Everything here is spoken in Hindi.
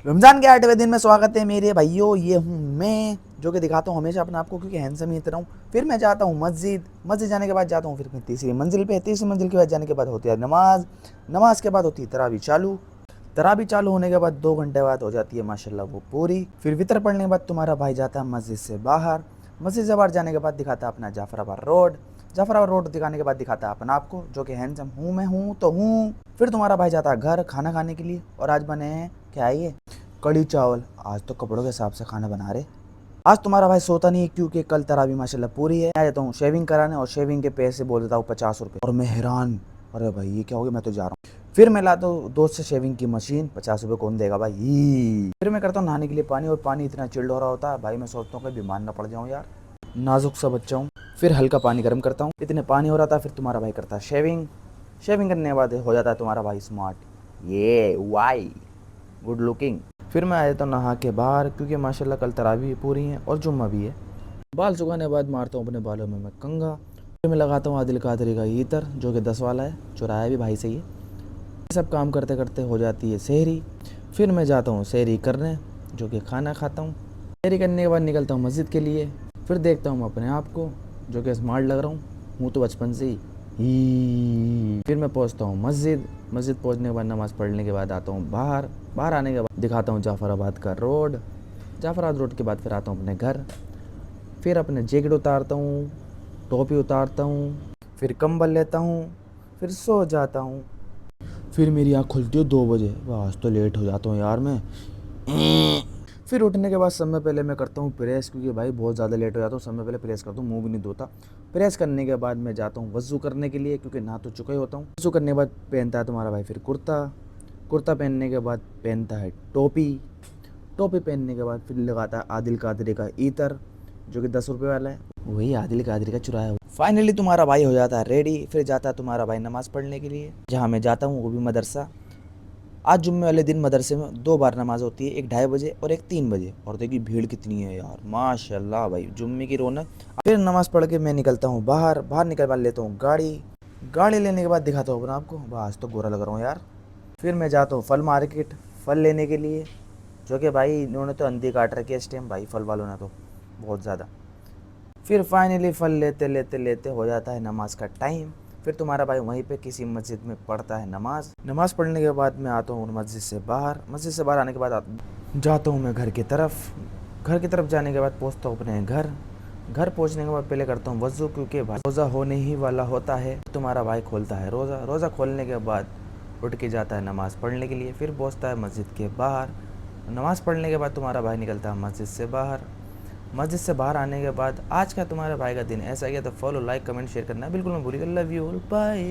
रमज़ान के 8वें दिन में स्वागत है मेरे भाइयों। ये हूँ मैं जो कि दिखाता हूँ हमेशा अपने आप को, क्योंकि हैंडसम ही इतना हूँ। फिर मैं जाता हूँ मस्जिद जाने के बाद जाता हूँ फिर मैं तीसरी मंजिल पे। तीसरी मंजिल के बाद जाने के बाद होती है नमाज। नमाज के बाद होती है तरावी चालू होने के बाद 2 घंटे बाद हो जाती है माशाल्लाह वो पूरी। फिर वितर पढ़ने के बाद तुम्हारा भाई जाता है मस्जिद से बाहर। मस्जिद से बाहर जाने के बाद दिखाता है अपना जाफराबाद रोड दिखाने के बाद दिखाता है अपना आपको, जो कि हैंडसम हूँ मैं हूँ तो हूँ। फिर तुम्हारा भाई जाता है घर खाना खाने के लिए, और आज बने हैं क्या है ये, कड़ी चावल। आज तो कपड़ों के हिसाब से खाना बना रहे। आज तुम्हारा भाई सोता नहीं है क्योंकि कल तरावी माशाल्लाह पूरी है। मैं जाता हूँ शेविंग कराने, और शेविंग के पैसे बोल देता हूँ 50 रुपये, और मैं हैरान, अरे भाई ये क्या हो गया, मैं तो जा रहा हूँ। फिर मैं लाता हूँ दोस्त से शेविंग की मशीन, 50 रुपये कौन देगा भाई। फिर मैं करता हूँ नहाने के लिए पानी, और पानी इतना चिल्ड हो रहा होता है भाई, मैं सोचता हूँ कि बीमार ना पड़ जाऊँ यार, नाजुक सा बच्चा हूँ। फिर हल्का पानी गर्म करता हूँ, इतने पानी हो रहा था। फिर तुम्हारा भाई करता है शेविंग करने के बाद हो जाता है तुम्हारा भाई स्मार्ट, ये वाई गुड लुकिंग। फिर मैं आ जाता हूँ नहा के बाहर, क्योंकि माशाल्लाह कल तरावी भी पूरी है और जुम्मा भी है। बाल सुखाने के बाद मारता हूँ अपने बालों में मैं कंघा। फिर मैं लगाता हूँ आदिल कादरी का ईतर, जो कि 10 वाला है, चुराया भी भाई से ही। ये सब काम करते करते हो जाती है सहरी। फिर मैं जाता हूँ सहरी करने, जो कि खाना खाता हूँ। सहरी करने के बाद निकलता हूँ मस्जिद के लिए। फिर देखता हूँ अपने आप को, जो कि स्मार्ट लग रहा हूँ तो बचपन से ही। फिर मैं पहुँचता हूँ मस्जिद पहुँचने के बाद नमाज़ पढ़ने के बाद आता हूँ बाहर आने के बाद दिखाता हूँ जाफराबाद का रोड। जाफराबाद रोड के बाद फिर आता हूँ अपने घर। फिर अपने जैकेट उतारता हूँ, टोपी उतारता हूँ, फिर कंबल लेता हूँ, फिर सो जाता हूँ। फिर मेरी आँख खुलती है 2 बजे। बस तो लेट हो जाता हूँ यार मैं। फिर उठने के बाद समय पहले मैं करता हूँ प्रेस, क्योंकि भाई बहुत ज़्यादा लेट हो जाता हूँ। समय पहले प्रेस करता हूँ, मुंह भी नहीं धोता। प्रेस करने के बाद मैं जाता हूँ वज़ू करने के लिए, क्योंकि नहा तो चुका ही होता हूँ। वज़ू करने के बाद पहनता है तुम्हारा भाई फिर कुर्ता पहनने के बाद पहनता है टोपी पहनने के बाद फिर लगाता है आदिल कादरी का ईतर, जो कि 10 रुपये वाला है, वही आदिल कादरी का चुराया हुआ। फाइनली तुम्हारा भाई हो जाता है रेडी। फिर जाता है तुम्हारा भाई नमाज़ पढ़ने के लिए, जहाँ मैं जाता हूँ वो भी मदरसा। आज जुम्मे वाले दिन मदरसे में 2 बार नमाज होती है, एक 2:30 बजे और एक 3 बजे। और देखिए भीड़ कितनी है यार, माशाल्लाह भाई जुम्मे की रौनक। फिर नमाज पढ़ के मैं निकलता हूँ बाहर निकल बाद लेता हूँ गाड़ी लेने के बाद दिखाता हूँ अपना आपको, बस तो गोरा लग रहा हूँ यार। फिर मैं जाता हूँ फल मार्केट फल लेने के लिए, जो कि भाई इन्होंने तो अंधी काट रखी है इस टाइम भाई, फल वालों ने तो बहुत ज़्यादा। फिर फाइनली फल लेते लेते लेते हो जाता है नमाज का टाइम। फिर तुम्हारा भाई वहीं पे किसी मस्जिद में पढ़ता है नमाज पढ़ने के बाद मैं आता हूँ मस्जिद से बाहर आने के बाद जाता हूँ मैं घर की तरफ जाने के बाद पहुँचता हूँ अपने घर पहुँचने के बाद पहले करता हूँ वज़ू, क्योंकि भाई रोज़ा होने ही वाला होता है। तुम्हारा भाई खोलता है रोज़ा खोलने के बाद उठ के जाता है नमाज़ पढ़ने के लिए। फिर पहुँचता है मस्जिद के बाहर। नमाज़ पढ़ने के बाद तुम्हारा भाई निकलता है मस्जिद से बाहर आने के बाद आज का तुम्हारे भाई का दिन ऐसा गया। तो फॉलो लाइक कमेंट शेयर करना बिल्कुल मत भूलिएगा। Love you, bye.